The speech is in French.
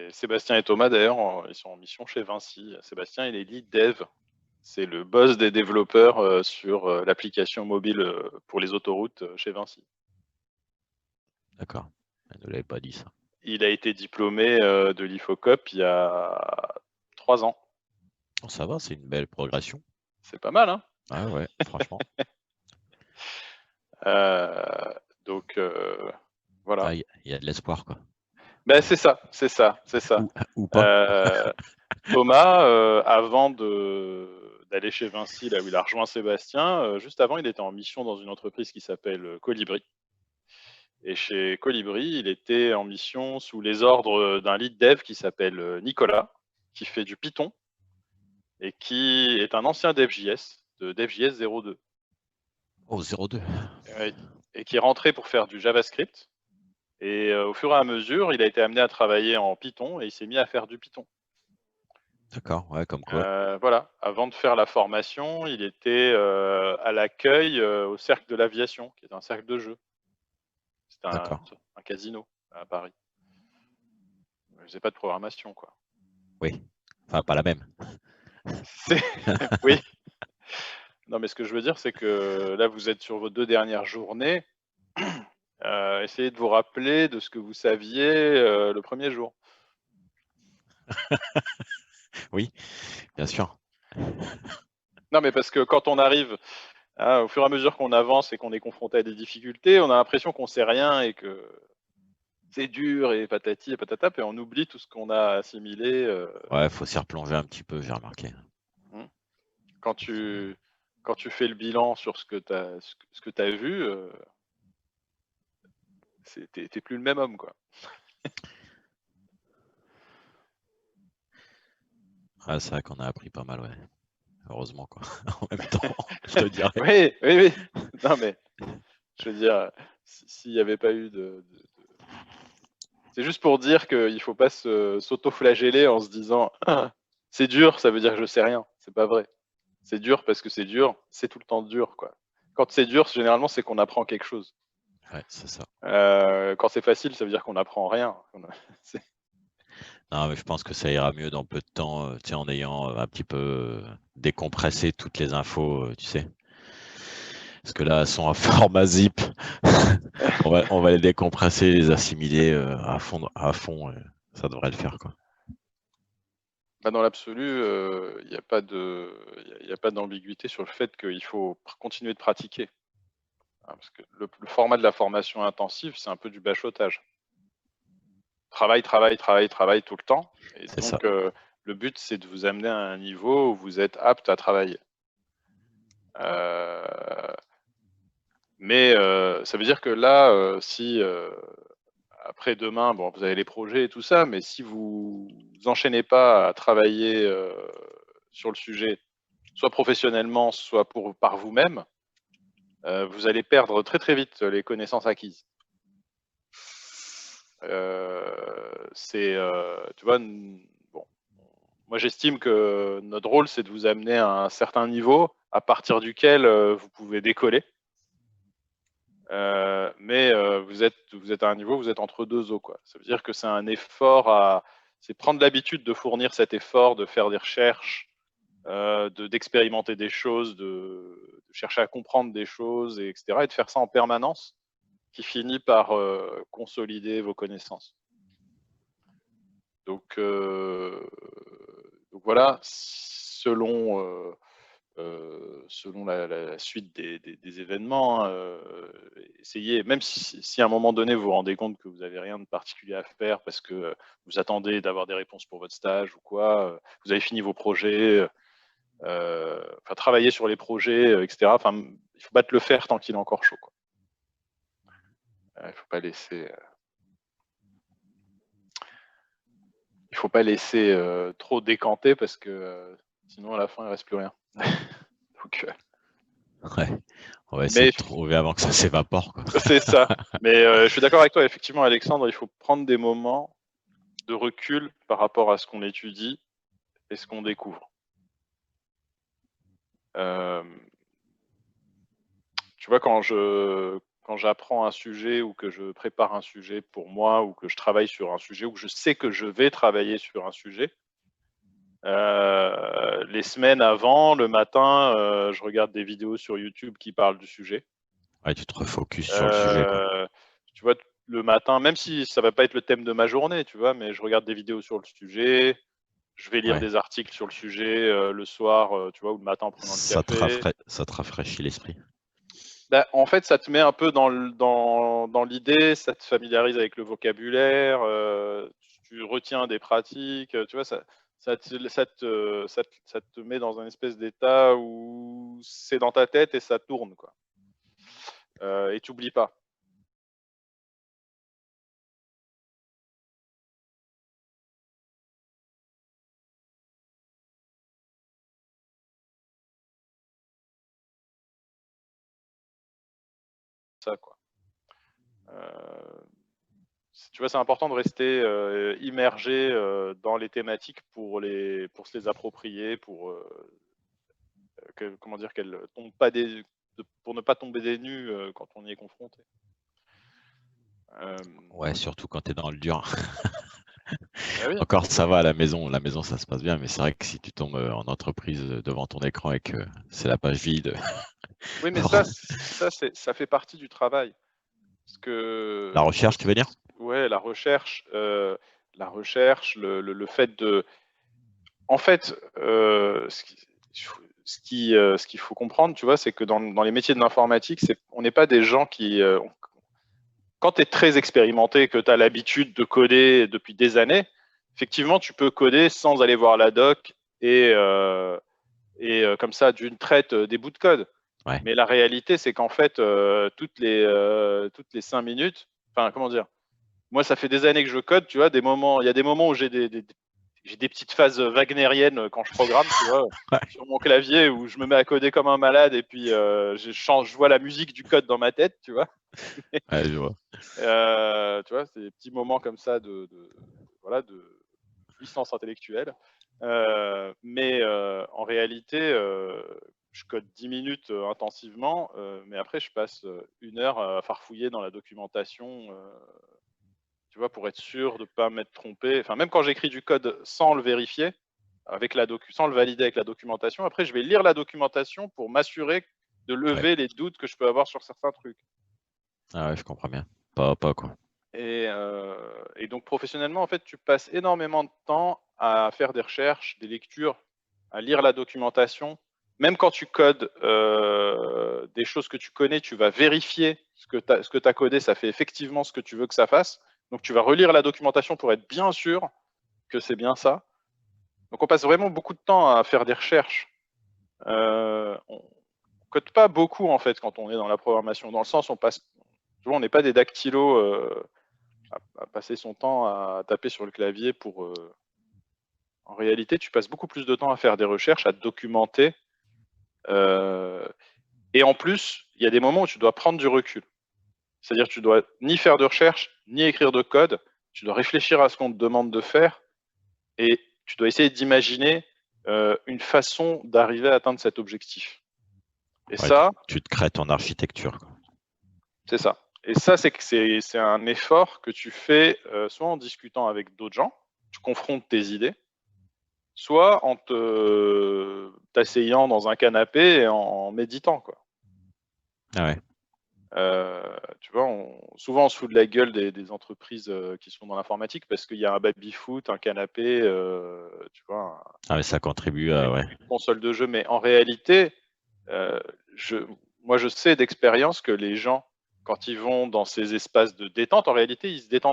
Et Sébastien et Thomas, d'ailleurs, ils sont en mission chez Vinci. Sébastien, il est lead dev. C'est le boss des développeurs sur l'application mobile pour les autoroutes chez Vinci. D'accord. Elle ne l'avait pas dit ça. Il a été diplômé de l'IFOCOP il y a 3 ans. Oh, ça va, c'est une belle progression. C'est pas mal, hein? Ah ouais, franchement. Donc, voilà. Ah, il y a de l'espoir, quoi. Ben, c'est ça, c'est ça, c'est ça. Ou pas. Thomas, avant d'aller chez Vinci, là où il a rejoint Sébastien, juste avant, il était en mission dans une entreprise qui s'appelle Colibri. Et chez Colibri, il était en mission sous les ordres d'un lead dev qui s'appelle Nicolas, qui fait du Python et qui est un ancien DevJS, de DevJS 02. Oh, 0,2. Et qui est rentré pour faire du JavaScript. Et au fur et à mesure, il a été amené à travailler en Python et il s'est mis à faire du Python. D'accord, ouais, comme quoi. Voilà, avant de faire la formation, il était à l'accueil au Cercle de l'Aviation, qui est un cercle de jeu. C'était un casino à Paris. Il faisait pas de programmation, quoi. Oui, enfin pas la même. Oui. Non, mais ce que je veux dire, c'est que là, vous êtes sur vos 2 dernières journées. Essayez de vous rappeler de ce que vous saviez le premier jour. Oui, bien sûr. Non, mais parce que quand on arrive, au fur et à mesure qu'on avance et qu'on est confronté à des difficultés, on a l'impression qu'on sait rien et que c'est dur et patati et patata, et on oublie tout ce qu'on a assimilé. Ouais, faut s'y replonger un petit peu, j'ai remarqué. Quand tu fais le bilan sur ce que tu as vu, t'es plus le même homme, quoi. Ah, c'est vrai qu'on a appris pas mal, ouais. Heureusement, quoi. En même temps, je te dirais. Oui, oui, oui. Non, mais je veux dire, s'il n'y avait pas eu C'est juste pour dire qu'il ne faut pas s'auto-flageller en se disant ah, c'est dur, ça veut dire que je sais rien. C'est pas vrai. C'est dur parce que c'est dur, c'est tout le temps dur, quoi. Quand c'est dur, généralement, c'est qu'on apprend quelque chose. Ouais, c'est ça. Quand c'est facile, ça veut dire qu'on n'apprend rien. Non, mais je pense que ça ira mieux dans peu de temps, tu sais, en ayant un petit peu décompressé toutes les infos, tu sais. Parce que là, elles sont à format zip. On va les décompresser, les assimiler à fond, ça devrait le faire, quoi. Bah, dans l'absolu, il n'y a pas d'ambiguïté sur le fait qu'il faut continuer de pratiquer. Hein, parce que le format de la formation intensive, c'est un peu du bachotage. Travail, travail, travail, travail tout le temps. Et C'est ça. donc, le but, c'est de vous amener à un niveau où vous êtes apte à travailler. Mais ça veut dire que là, si après demain, bon, vous avez les projets et tout ça, mais si vous enchaînez pas à travailler sur le sujet, soit professionnellement, soit par vous-même, vous allez perdre très très vite les connaissances acquises. Tu vois, bon, moi j'estime que notre rôle, c'est de vous amener à un certain niveau à partir duquel vous pouvez décoller. Mais vous êtes à un niveau, vous êtes entre deux eaux, quoi. Ça veut dire que c'est un effort c'est prendre l'habitude de fournir cet effort, de faire des recherches, d'expérimenter des choses, de chercher à comprendre des choses, etc. Et de faire ça en permanence, qui finit par consolider vos connaissances. Donc voilà, selon la suite des événements, hein, essayez, même si à un moment donné vous vous rendez compte que vous n'avez rien de particulier à faire parce que vous attendez d'avoir des réponses pour votre stage ou quoi, vous avez fini vos projets, travailler sur les projets, etc. Enfin, il ne faut pas te le faire tant qu'il est encore chaud, quoi. Il ne faut pas laisser... Il faut pas laisser trop décanter parce que sinon à la fin il ne reste plus rien. Donc, Ouais, on va essayer de trouver avant que ça s'évapore, quoi. c'est ça. Mais je suis d'accord avec toi, effectivement, Alexandre, il faut prendre des moments de recul par rapport à ce qu'on étudie et ce qu'on découvre. Tu vois, quand je quand j'apprends un sujet ou que je prépare un sujet pour moi ou que je travaille sur un sujet ou que je sais que je vais travailler sur un sujet, les semaines avant, le matin, je regarde des vidéos sur YouTube qui parlent du sujet. Ouais, tu te refocuses sur le sujet, quoi. Tu vois, le matin, même si ça va pas être le thème de ma journée, tu vois, mais je regarde des vidéos sur le sujet. Je vais lire Ouais. des articles sur le sujet le soir, tu vois, ou le matin en prenant le café. Ça te rafraîchit l'esprit. Bah, en fait, ça te met un peu dans l'idée, ça te familiarise avec le vocabulaire, tu retiens des pratiques, tu vois, ça te met dans un espèce d'état où c'est dans ta tête et ça tourne, quoi. Et tu oublies pas. Ça, quoi. Tu vois, c'est important de rester immergé dans les thématiques pour se les approprier, comment dire, qu'elles tombent pas pour ne pas tomber des nues quand on y est confronté. Ouais, surtout quand tu es dans le dur. Bah oui. Encore, ça va à la maison. La maison, ça se passe bien. Mais c'est vrai que si tu tombes en entreprise devant ton écran et que c'est la page vide. Oui, mais ça fait partie du travail. Parce que, La recherche, tu veux dire? ouais, la recherche, le fait de. En fait, ce qu'il faut comprendre, tu vois, c'est que dans les métiers de l'informatique, on n'est pas des gens qui. Quand tu es très expérimenté, que tu as l'habitude de coder depuis des années, effectivement, tu peux coder sans aller voir la doc et comme ça, d'une traite, des bouts de code. Ouais. Mais la réalité, c'est qu'en fait, toutes les 5 minutes, enfin, comment dire, moi, ça fait des années que je code, tu vois, il y a des moments où j'ai des petites phases wagnériennes quand je programme, tu vois, Ouais. sur mon clavier où je me mets à coder comme un malade et puis je vois la musique du code dans ma tête, tu vois. Ouais, je vois. Tu vois, c'est des petits moments comme ça voilà, de puissance intellectuelle. Mais en réalité, je code 10 minutes intensivement, mais après, je passe 1 heure à farfouiller dans la documentation, tu vois, pour être sûr de ne pas m'être trompé. Enfin, même quand j'écris du code sans le vérifier, sans le valider avec la documentation, après, je vais lire la documentation pour m'assurer de lever les doutes que je peux avoir sur certains trucs. Ah ouais, je comprends bien. Pas quoi. Et donc professionnellement, en fait, tu passes énormément de temps à faire des recherches, des lectures, à lire la documentation. Même quand tu codes des choses que tu connais, tu vas vérifier ce que tu as codé, ça fait effectivement ce que tu veux que ça fasse. Donc tu vas relire la documentation pour être bien sûr que c'est bien ça. Donc on passe vraiment beaucoup de temps à faire des recherches. On code pas beaucoup en fait quand on est dans la programmation, dans le sens on n'est pas des dactylos à passer son temps à taper sur le clavier pour. En réalité, tu passes beaucoup plus de temps à faire des recherches, à documenter. Et en plus, il y a des moments où tu dois prendre du recul. C'est-à-dire que tu dois ni faire de recherche, ni écrire de code. Tu dois réfléchir à ce qu'on te demande de faire et tu dois essayer d'imaginer une façon d'arriver à atteindre cet objectif. Et Ouais, ça, tu te crées ton architecture, quoi. c'est ça. Et ça, c'est un effort que tu fais soit en discutant avec d'autres gens, tu confrontes tes idées, soit en t'asseyant dans un canapé et en méditant, quoi. Ah ouais. Tu vois, souvent on se fout de la gueule des entreprises qui sont dans l'informatique parce qu'il y a un baby-foot, un canapé, tu vois, Ah mais ça contribue à ouais. une console de jeu. Mais en réalité, euh, moi je sais d'expérience que les gens, quand ils vont dans ces espaces de détente, en réalité, ils se détendent